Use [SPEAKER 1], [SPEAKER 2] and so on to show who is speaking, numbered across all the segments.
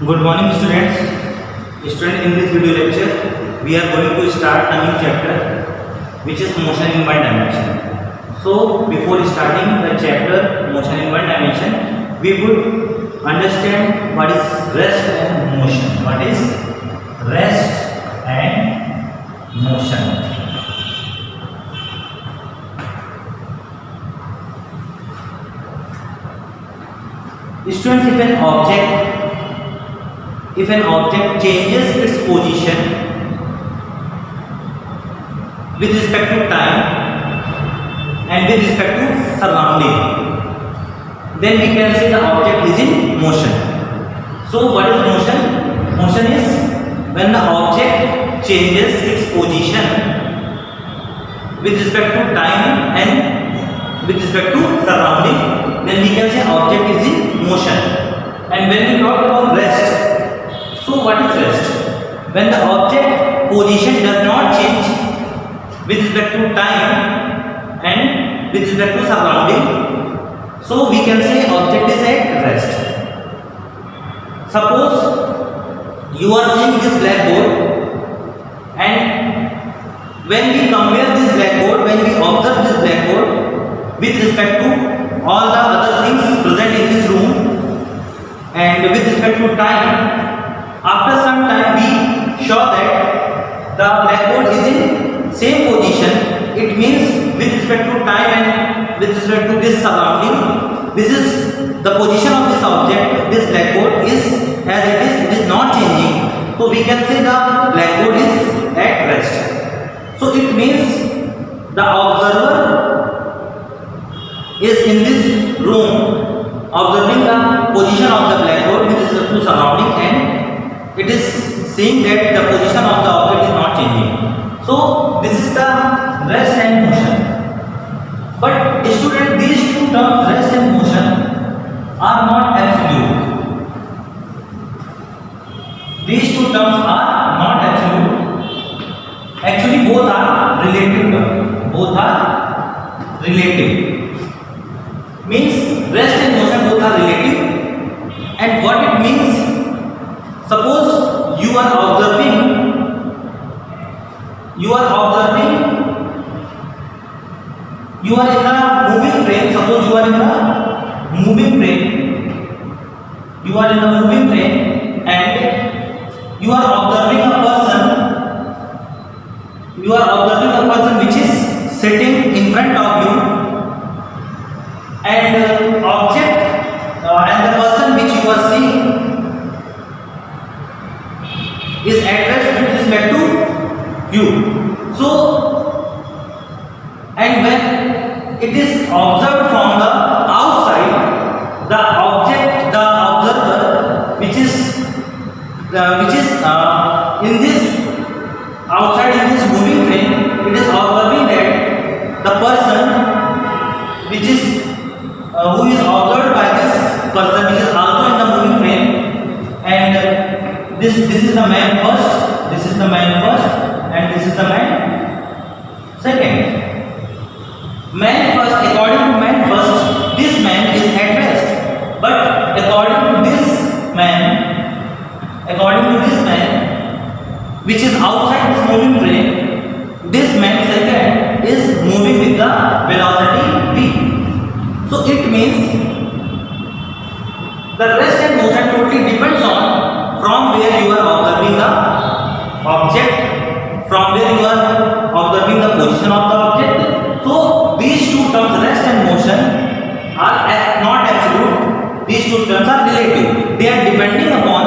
[SPEAKER 1] Good morning students. In this video lecture we are going to start a new chapter which is motion in one dimension. So before starting the chapter motion in one dimension, we would understand what is rest and motion. What is rest and motion? Students, if an object changes its position with respect to time and with respect to surrounding, then we can say the object is in motion. So what is motion? Motion is when the object changes its position with respect to time and with respect to surrounding, then we can say object is in motion. And when we talk about rest, so what is rest? When the object position does not change with respect to time and with respect to surrounding, so we can say object is at rest. Suppose you are seeing this blackboard, and when we compare this blackboard, when we observe this blackboard with respect to all the other things present in this room and with respect to time, after some time we saw that the blackboard is in same position. It means with respect to time and with respect to this surrounding, this is the position of this object. This blackboard is as it is not changing. So we can say the blackboard is at rest. So it means the observer is in this room observing the position of the blackboard with respect to surrounding, and it is saying that the position of the object is not changing. So this is the rest and motion. But student, these two terms rest and motion are not absolute. These two terms are not absolute. Actually both are relative terms. Both are relative. Means rest and motion both are relative. And what it means, suppose you are observing you are in a moving train. Suppose you are in a moving train. You are in a moving train and you are observing a person. You are observing a person which is sitting in front of you, and object and the person which you are seeing is at rest with respect to you. So, and when it is observed from the outside, the object, the observer, which is in this outside in this moving train, it is observing that the person which is who is observed by this person which is also in the moving train, and this is the man first, this is the man first, and this is the man second. Man first, according to man first, this man is at rest. But according to this man, which is outside this moving train, this man second is moving with the velocity v. So it means the rest and motion totally depends on from where you are observing the object, from where you are observing the position of the object. So these two terms, rest and motion, are not absolute. These two terms are relative. They are depending upon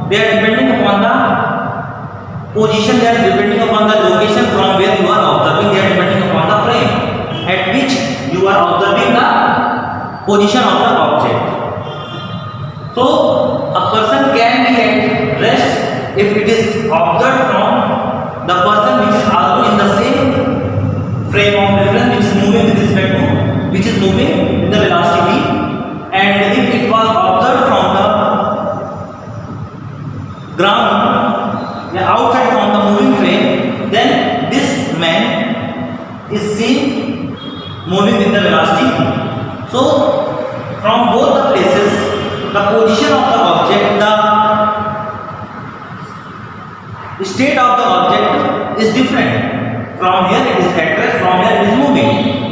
[SPEAKER 1] the position, they are depending upon the location from where you are observing, they are depending upon the frame at which you are observing the position of the object. So a person can be at rest if it is observed from the person which is also in the same frame of reference, which is moving with respect to, which is moving with the velocity v. And if it was observed from the ground, outside from the moving train, then this man is seen moving with the velocity v. So from both the places, the position of the object, the state of the object is different. From here it is at rest, from here it is moving.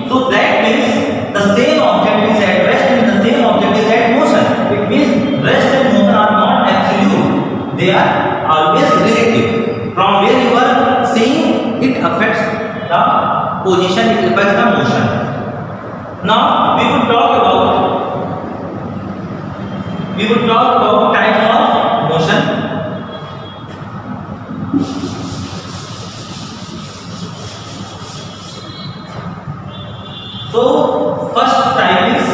[SPEAKER 1] So that means the same object is at rest and the same object is at motion. It means rest and motion are not absolute. They are always relative. From where you are seeing, it affects the position, it affects the motion. Now we will talk about types of motion. So first one is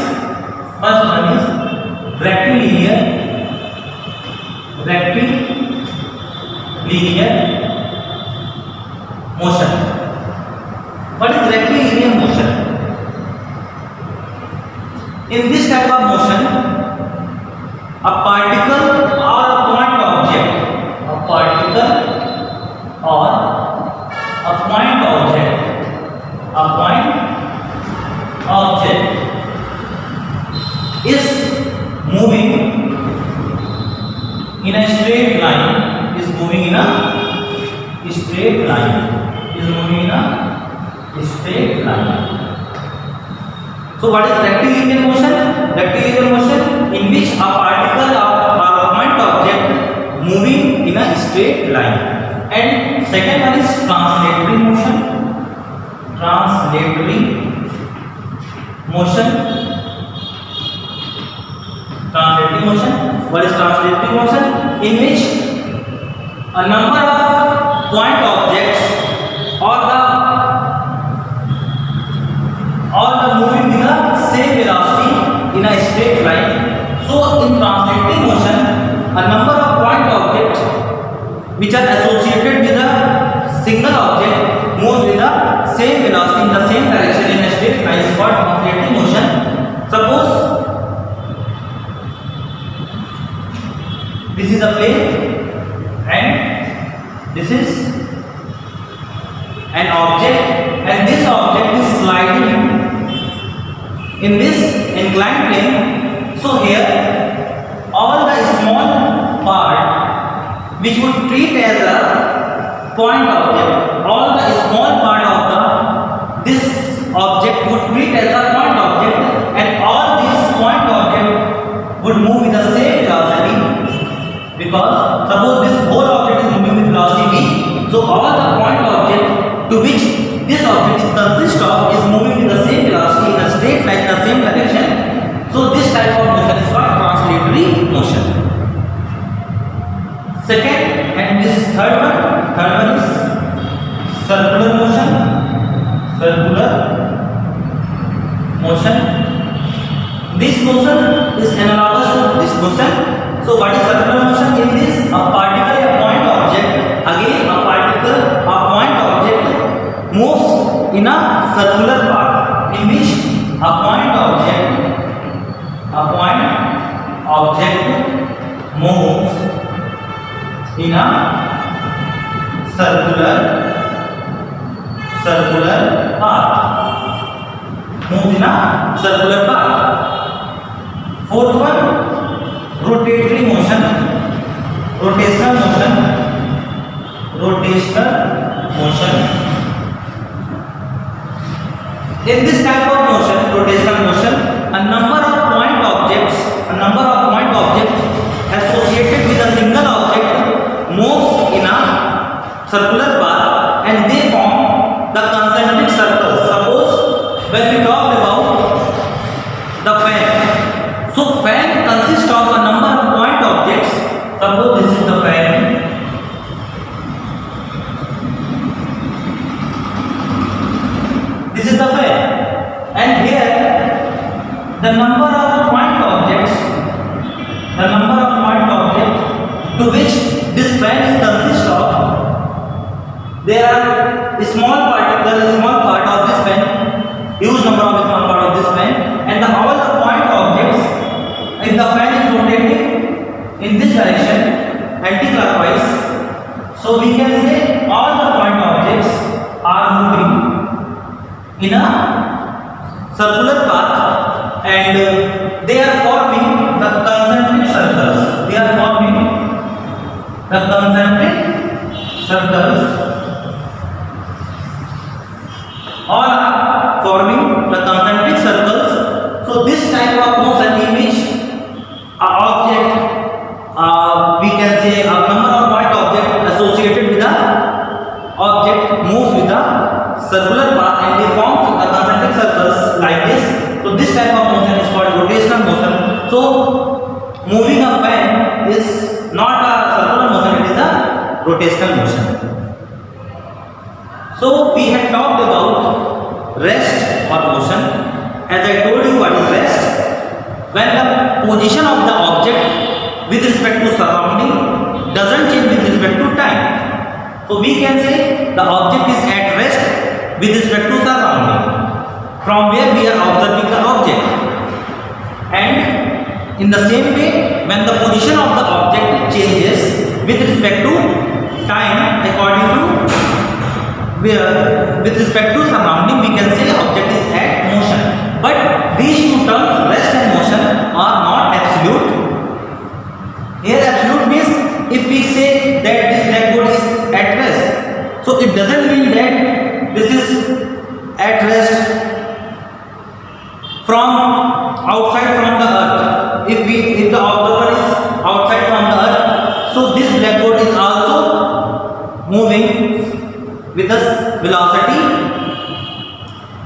[SPEAKER 1] rectilinear motion. What is rectilinear motion? In this type of motion, a particle or a point object is moving in a straight line, So what is rectilinear motion? Rectilinear motion in which a particle or a point object moving in a straight line. And second one is translatory motion. What is translatory motion? In which a number of point objects or the moving with the same velocity in a straight line. So in translatory motion, a number of point objects which are associated with a single object moves with the same velocity in the same direction in a straight line is called translatory motion. Suppose this is a plane and this is an object, and this object is sliding in this inclined plane. So here all the small part which would treat as a point object, all the small part of this object would treat as a point object, and all these point object would move with the same velocity. Because suppose this whole object is moving with velocity v, so all the point object to which this object is consist of is moving with the same velocity in a straight line, the same direction. So this type of motion is called translatory motion. Second and this third one is circular motion. This motion is analogous to this motion. So what is circular motion? In this, a particle, a point object, again a particle, a point object moves in a circular path, in which a point object moves in a circular path. Fourth one, rotational motion. In this type of motion, rotational motion, a number of point objects associated with a single object moves in a circular path and they form the concentric circles. Suppose when we talk about the fan, so fan consists of a number of point objects. Suppose this is the fan. And here the number of point objects to which this fan is consist of, there are small part of this fan, huge number of small part of this fan, and all the point objects, if the fan is rotating in this direction anti-clockwise, so we can say all the point objects are moving in a circular path and they are forming the concentric circles. circles all are forming the concentric circles. So this type of motion in which a object, we can say a number of point object associated with the object moves with the circular path and they form the concentric circles like this. So this type of motion is called rotational motion. So moving a fan is not a circular motion, it is a rotational motion. So we have talked about rest or motion. As I told you, what is rest? When the position of the object with respect to surrounding doesn't change with respect to time. So we can say the object is at rest with respect to surrounding from where we are observing the object. And in the same way, when the position of the object changes with respect to time according to with respect to surrounding, we can say object is at motion. But these two terms, rest and motion, are not absolute. Here absolute means if we say that this blackboard is at rest, so it doesn't mean that this is at rest from outside from the earth. If the observer is outside from the earth, so this blackboard is also moving with the velocity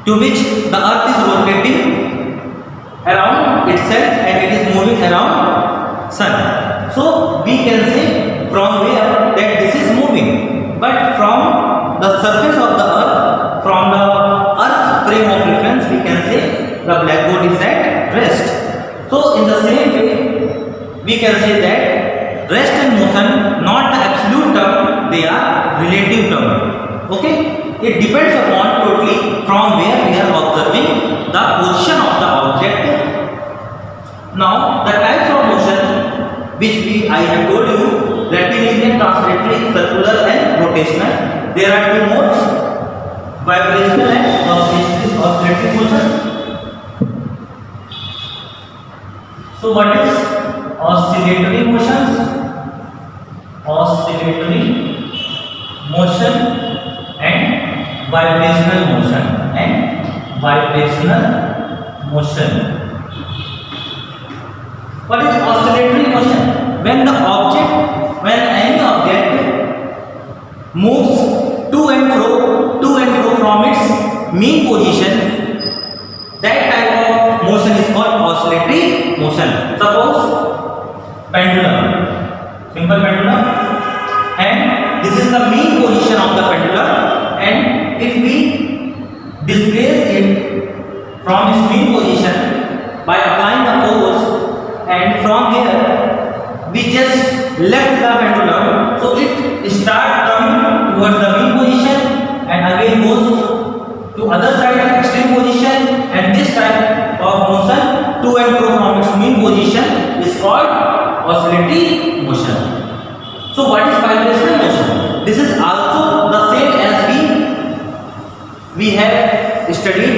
[SPEAKER 1] to which the earth is rotating around itself and it is moving around sun. So we can say from where that this is moving, but from the surface of the earth, from the earth frame of reference, we can say the blackboard is at rest. So in the same way, we can say that rest and motion not the absolute term, they are relative term. Okay, it depends upon totally from where we are observing the position of the object. Now the types of motion which I have told you, rectilinear, translatory, circular and rotational. There are two modes, vibrational and oscillatory motion. So what is oscillatory motions? Oscillatory motion and vibrational motion What is oscillatory motion? When any object moves to and fro from its mean position, that type of motion is called oscillatory motion. Suppose pendulum, simple pendulum, and this is the mean position of the pendulum, and if we displace it from its mean position by applying the force, and from here we just left the pendulum, so it starts coming towards the mean position and again goes to other side extreme position, and this type of motion to and fro from its mean position is called oscillatory motion. So what is vibrational motion? This is also the same as we have studied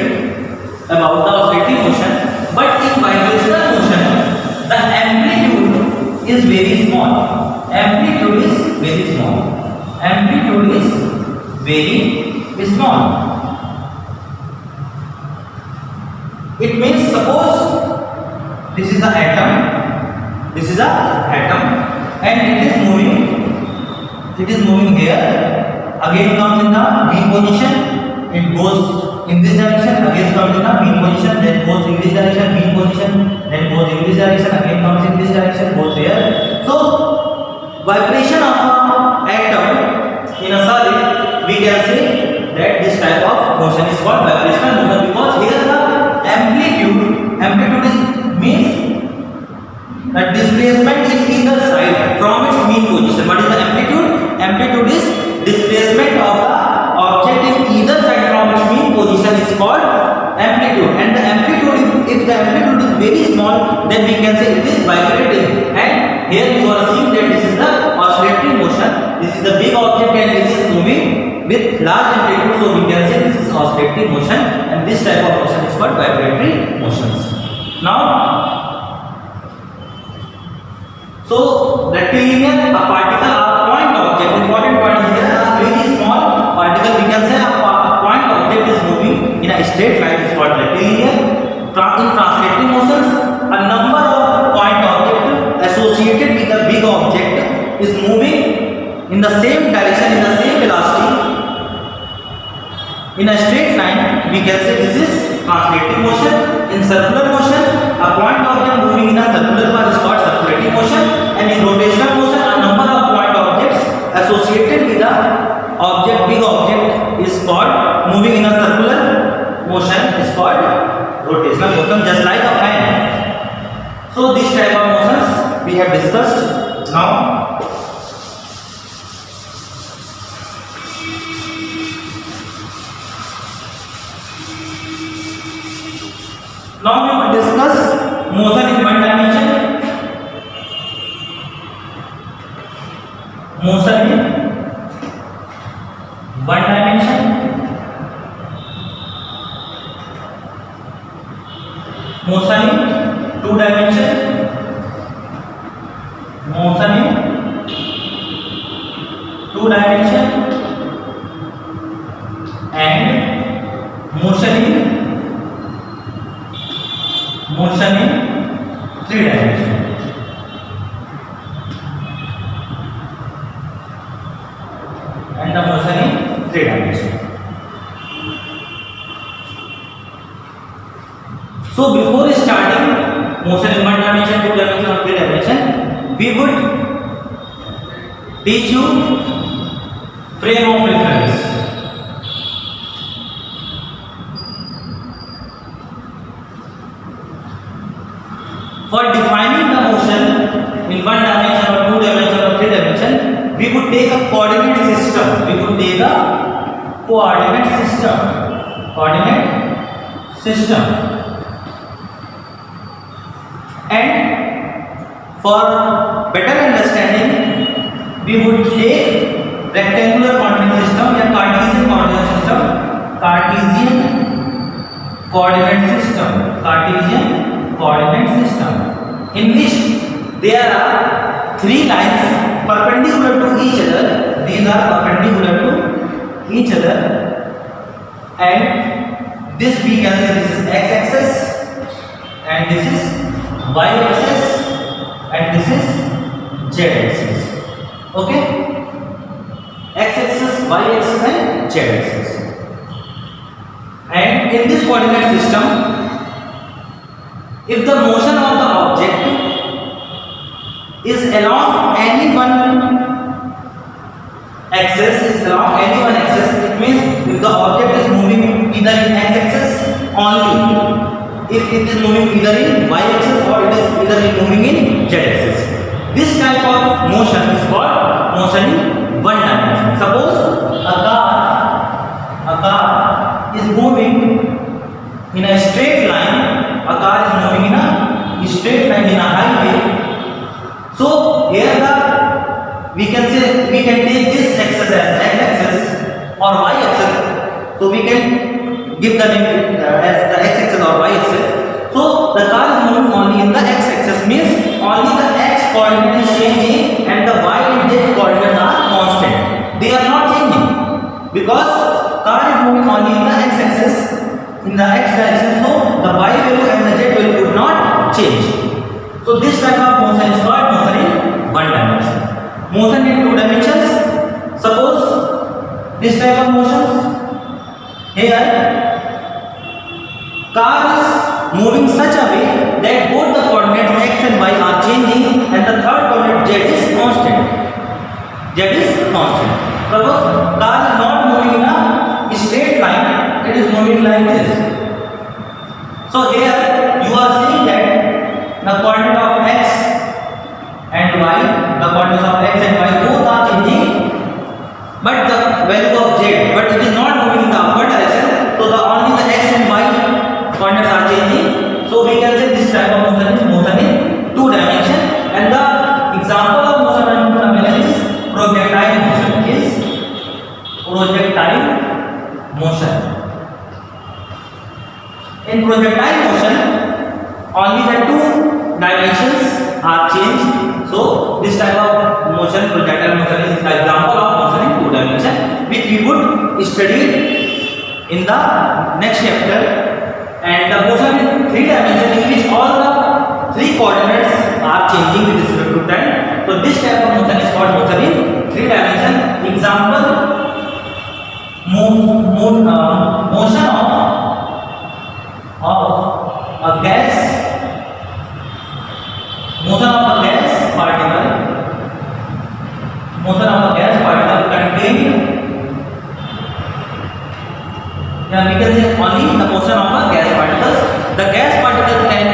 [SPEAKER 1] about the oscillatory motion, but in vibrational motion the amplitude is very small. Amplitude is very small. It means, suppose this is an atom, and it is moving here, again comes in the mean position, it goes in this direction, again comes in the mean position, then goes in this direction, mean position, then goes in this direction, again comes in this direction, goes there. So vibration of an atom in a solid, we can say that this type of motion is called vibrational motion, because here the amplitude is means the displacement in either side from its mean position. What is the amplitude? Amplitude is displacement of the object in either side from its mean position is called amplitude. And the amplitude, if the amplitude is very small, then we can say it is vibrating. And here you are seeing that this is the oscillatory motion. This is the big object and this is moving with large amplitude, so we can say this is oscillatory motion, and this type of motion is called vibratory motions. Now, so rectilinear, a particle or point object, important point is here, the same direction, in the same velocity, in a straight line, we can say this is translating motion. In circular motion, a point object moving in a circular path is called circulating motion, and in rotational motion, a number of point objects associated with the object, big object, is called moving in a circular motion is called rotational motion, just like a fan. So this type of motions we have discussed. Now we will discuss motion in one dimension. Motion in one dimension. Motion in two dimension. Motion in two dimension. And motion in three dimension. And the motion in three dimension. So before starting motion in one dimension, two dimension or three dimension, we would teach you frame of reference. For defining the motion in one dimension or two dimension or three dimension, we would take a coordinate system. We would take a coordinate system. Coordinate system. And for better understanding, we would take rectangular coordinate system or Cartesian coordinate system. Cartesian coordinate system. Cartesian coordinate system, in which there are three lines perpendicular to each other. These are perpendicular to each other, and this we can say this is x-axis, and this is y-axis, and this is z-axis. Okay, x-axis, y-axis, and z-axis. And in this coordinate system, if the motion of the object is along any one axis, it means if the object is moving either in x-axis only, if it is moving either in y-axis or it is either moving in z-axis. This type of motion is called motion in one dimension. Suppose a car is moving in a straight line. A car is moving in a straight line in a highway. So here we can take this axis as x-axis or y-axis. So we can give the name as the x-axis or y-axis. So the car is moving only in the x-axis, means only the x coordinate is changing and the y and z coordinates are constant. They are not changing because car is moving only in the x-axis, in the x direction, so the y value and the z value would not change. So this type of motion is called motion in one dimension. Motion in two dimensions, suppose this type of motion. Here car is moving such a way that both the coordinates x and y are changing and the third coordinate z is constant. Suppose car is not moving in a straight line, it is moving like this. So here you are seeing that the coordinate of x and y, the coordinates of x and y both are changing, but the value of z, but it is not moving in the upward direction. So only the x and y coordinates are changing. So we can say this type of motion is motion in two dimension, and the example of motion in two dimension is projectile motion. In projectile motion, only the two dimensions are changed. So this type of motion, projectile motion, is the example of motion in two dimension, which we would study in the next chapter. And the motion in three dimension, in which all the three coordinates are changing with respect to time. So this type of motion is called motion in 3 dimension. Example, motion of a gas, contained, yeah, we can say only the motion of a gas particles. The gas particle can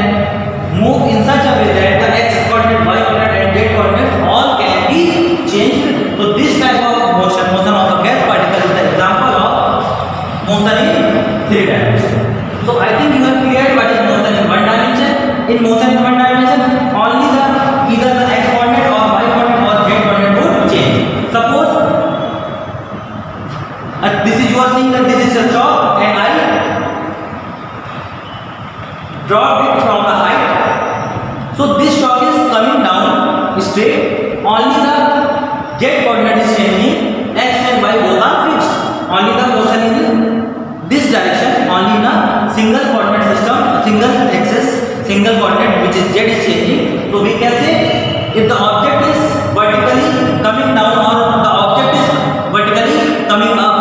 [SPEAKER 1] move in such a way that the x coordinate, y coordinate and z coordinates all can be changed. So this type of motion of a gas particle is the example of motion in 3 dimension. So I think you have cleared what is motion in 1 dimension. In motion in 1 dimension, only the either the x coordinate or y coordinate or z coordinate would change. Suppose this is, you are seeing that this is a chalk and I drop it from the height. So this chalk is coming down straight. Only the z coordinate is changing. X and y both are fixed. Only the motion in this direction. Only in a single coordinate system, a single axis, single coordinate which is z is changing. So we can say if the object is vertically coming down or the object is vertically coming up,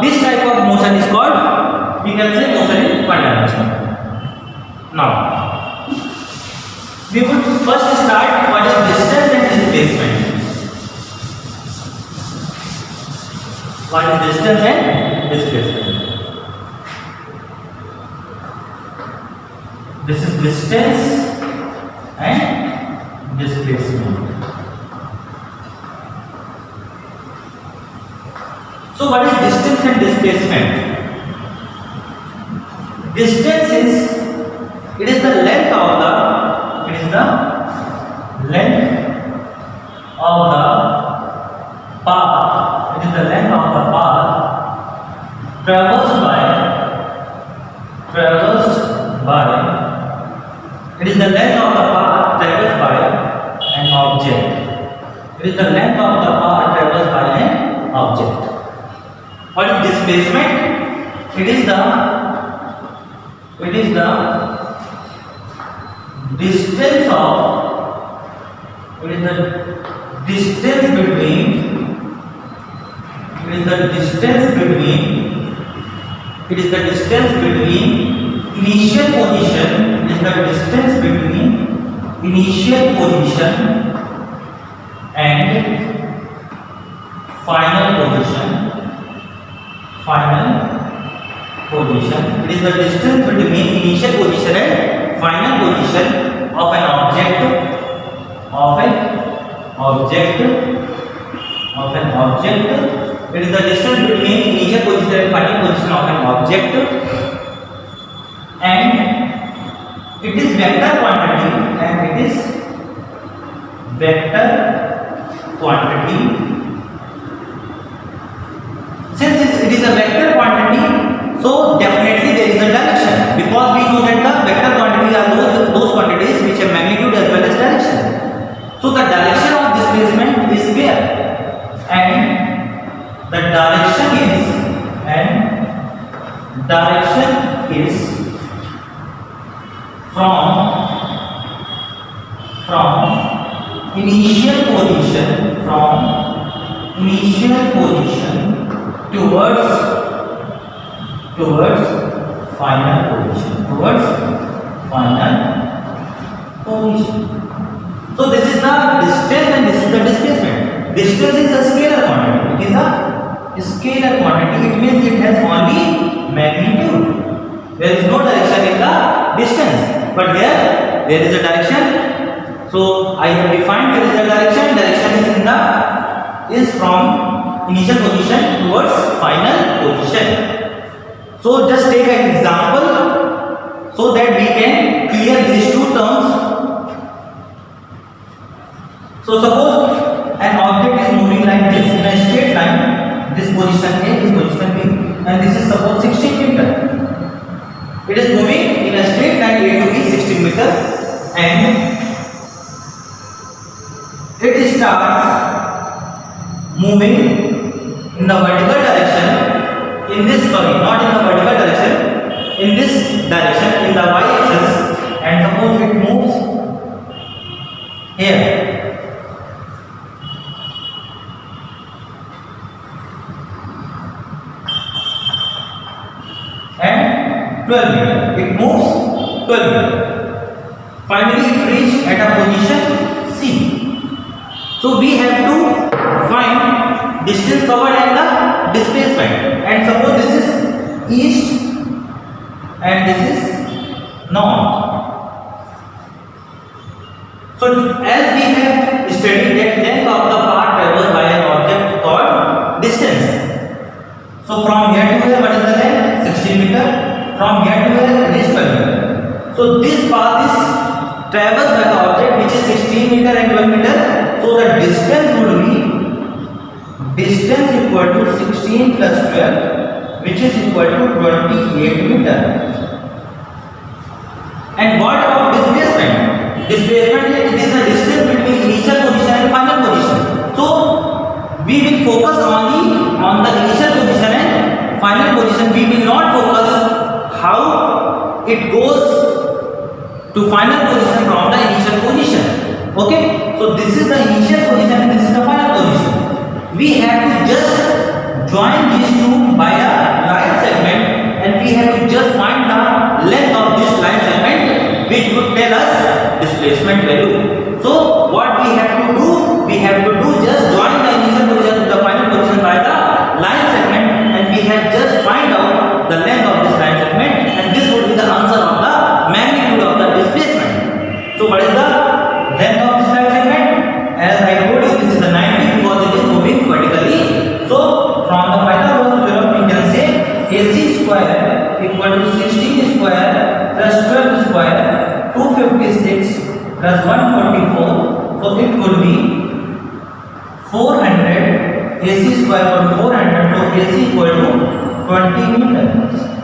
[SPEAKER 1] this type of motion is called, we can say, motion in 1 dimension. Now, we would first start what is distance and displacement. What is distance and displacement? This is distance and displacement. So what is distance and displacement? Distance is, it is the length of the path. It is the length of the path traversed by. It is the length of the path traversed by an object. It is the length of the path traversed by an object. What is displacement? It is the distance of, it is the distance between initial position, and final position. It is the distance between initial position and final position of an object. It is the distance between initial position and final position of an object, and it is vector quantity. Since it is a vector quantity, so definitely there is a direction, because we know that the vector quantity are those quantities which have magnitude as well as direction. So the direction of displacement is where, and the direction is from initial position towards final position. So this is the distance and this is the displacement. Distance is a scalar quantity. It is a scalar quantity. It means it has only magnitude. There is no direction in the distance, but here there is a direction. So I have defined there is a direction. Direction is from initial position towards final position. So just take an example so that we can clear these two terms. So suppose an object is moving like this in a straight line, this position A, this position B, and this is suppose 16 meter. It is moving in a straight line A to B 16 meter, and it starts moving in the vertical direction, not in the vertical direction, in this direction, in the y-axis, and suppose it moves here. 12 meter. It moves 12 meter. Finally, it reached at a position C. So we have to find distance covered and the displacement. And suppose this is east and this is north. So as we have studied that length of the path traversed by an object called distance. So from here to here, what is the length? 16 meter. From here to here, it is 12 meter. So this path is traversed by the object which is 16 meter and 12 meter. So the distance would be distance equal to 16 plus 12, which is equal to 28 meter. And what about displacement? Displacement is the distance between initial position and final position. So we will focus only on the initial position and final position. We will not focus how it goes to final position from the initial position. Okay, so this is the initial position and this is the final position. We have to just join these two by a line segment, and we have to just find the length of this line segment, which would tell us displacement value. So what we have to do just join the initial position to the final position by the line segment, and we have just find out the length of this line segment, and this would be the answer of the magnitude of the displacement. So what is the length of this line segment? As I told you, this is the 90 because it is moving vertically. So from the Pythagoras theorem we can say AC square equal to 16 square plus 12 square 256 plus 144. So it could be 400. AC square equal to 400. So AC equal to 20 meter.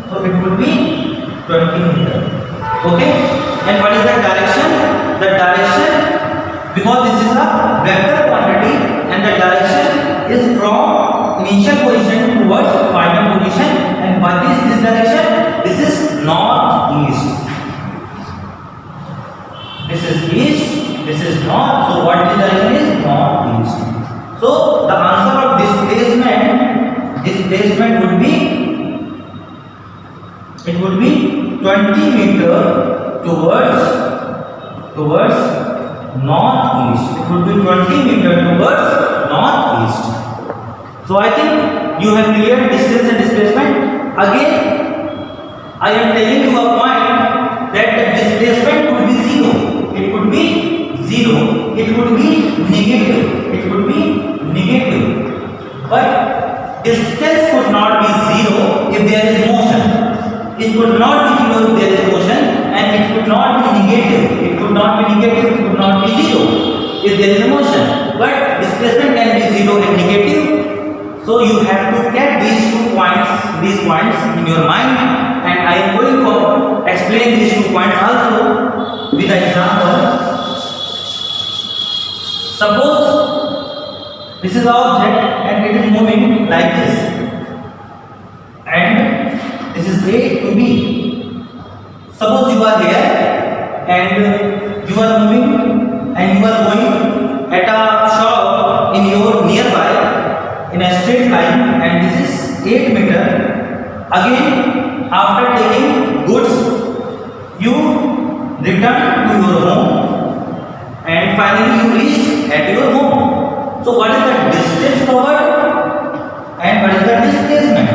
[SPEAKER 1] So it would be 20 meter. Okay. And what is the direction? The direction, because this is a vector quantity and the direction is from initial position towards final position. And what is this direction? This is northeast. This is east, this is north. So what this direction is? Northeast. So the answer of displacement would be, it would be 20 meter towards northeast. It would be 20 meter towards northeast. So I think you have cleared distance and displacement. Again, I am telling you a point that the displacement would be zero. It would be zero. It would be negative. It would be negative. But distance could not be zero if there is motion. It could not be zero if there is motion, and it could not be negative. It could not be negative. It could not be zero if there is motion. But displacement can be zero and negative. So you have to get these points in your mind, and I am going to explain these 2 points also with an example. Suppose this is our object and it is moving like this, and this is A to B. Suppose you are here and you are moving and you are going at a shop in your nearby in a straight line, and this is 8 meter. Again, after taking goods, you return to your home, and finally you reach at your home. So what is the distance covered and what is the displacement?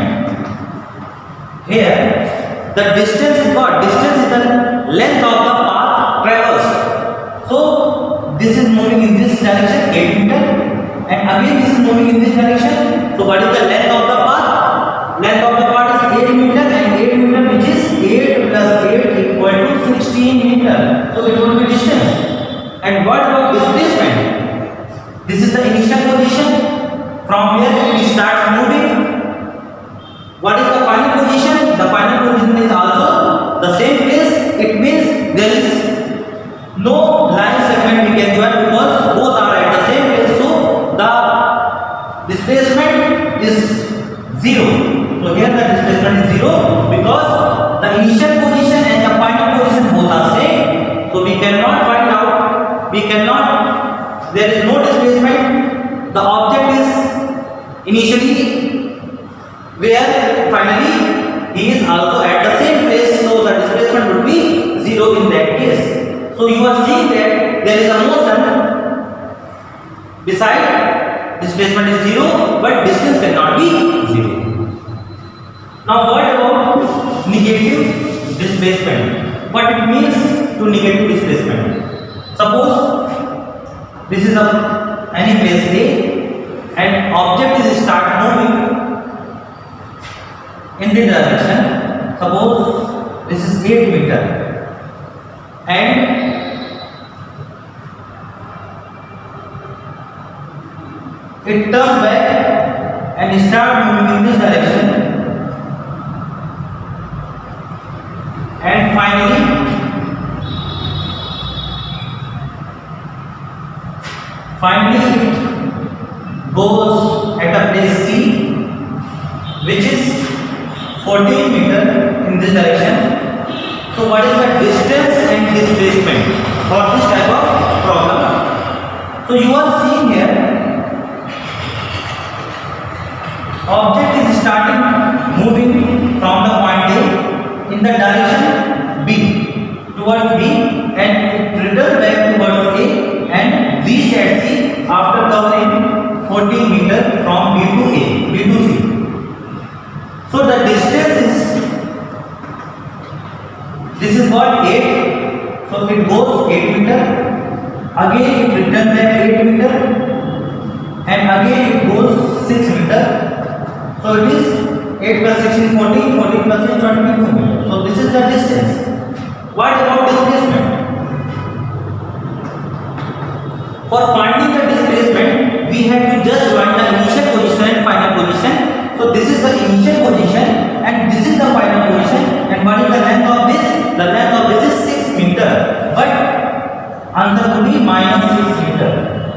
[SPEAKER 1] Here the distance is what? Distance is the length of the path traversed. So this is moving in this direction 8 meter, and again this is moving in this direction. So what is the length of the path? Length of the path is 8 meter, and 8 meter, which is 8 plus 8 equal to 16 meter. So it will be distance. And what about displacement? This is the initial position. From here it starts moving. What is the final position? The final position is also the same place. It means there is no line segment we can join because both are at the same place. So the displacement is zero. So here the displacement is zero because the initial position and the final position both are same. So we cannot find out. There is no displacement. The object is initially where, finally he is also at the same place. in that case. So you are seeing that there is a motion beside displacement is 0 but distance cannot be 0. Now what about negative displacement? What it means to negative displacement? Suppose this is any place A and object is start moving in the direction. Suppose this is 8 meter and it turns back and start moving in this direction, and finally it goes at a place C which is 14 meter in this direction. So what is the distance and displacement for this type of problem? So you are seeing here object is starting moving from the point A in the direction B towards B and it returns back towards A and reach at C after covering 14 meter from B to A, B to C. So the distance is, this is what 8, so it goes 8 meter, again it returns back 8 meter and again it goes 6 meter. So it is 8 plus 16, 14, 14 plus 6, 22 meter. So this is the distance. What about displacement? For finding the displacement, we have to just find the initial position and final position. So this is the initial position and this is the final position. And what is the length of this? The length of this is 6 meter. But answer would be minus 6 meter.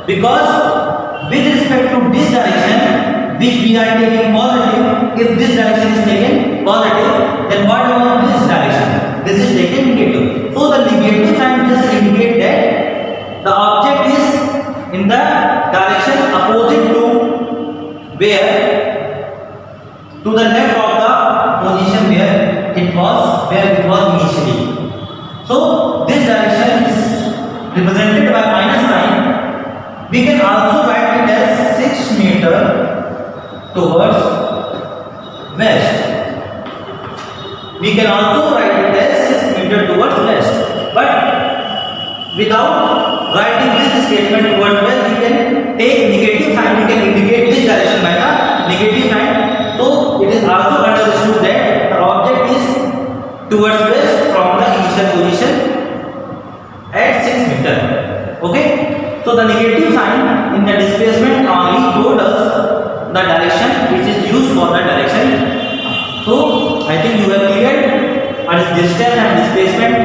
[SPEAKER 1] Because with respect to this direction, which we are taking positive, if this direction is taken positive, then what about this direction? This is taken negative. So the negative sign just indicate that the object is in the direction opposite to where, to the left of the position where it was initially. So this direction is represented by minus sign. We can also write it as 6 meter towards west. We can also write it as 6 meter towards west. But without writing this statement towards west, we can take negative sign. We can indicate this direction by the negative sign. So it is also understood that the object is towards west from the initial position at 6 meter. Okay. So the negative sign in the displacement only told us the direction which is used for the direction. So I think you have cleared what is distance and displacement.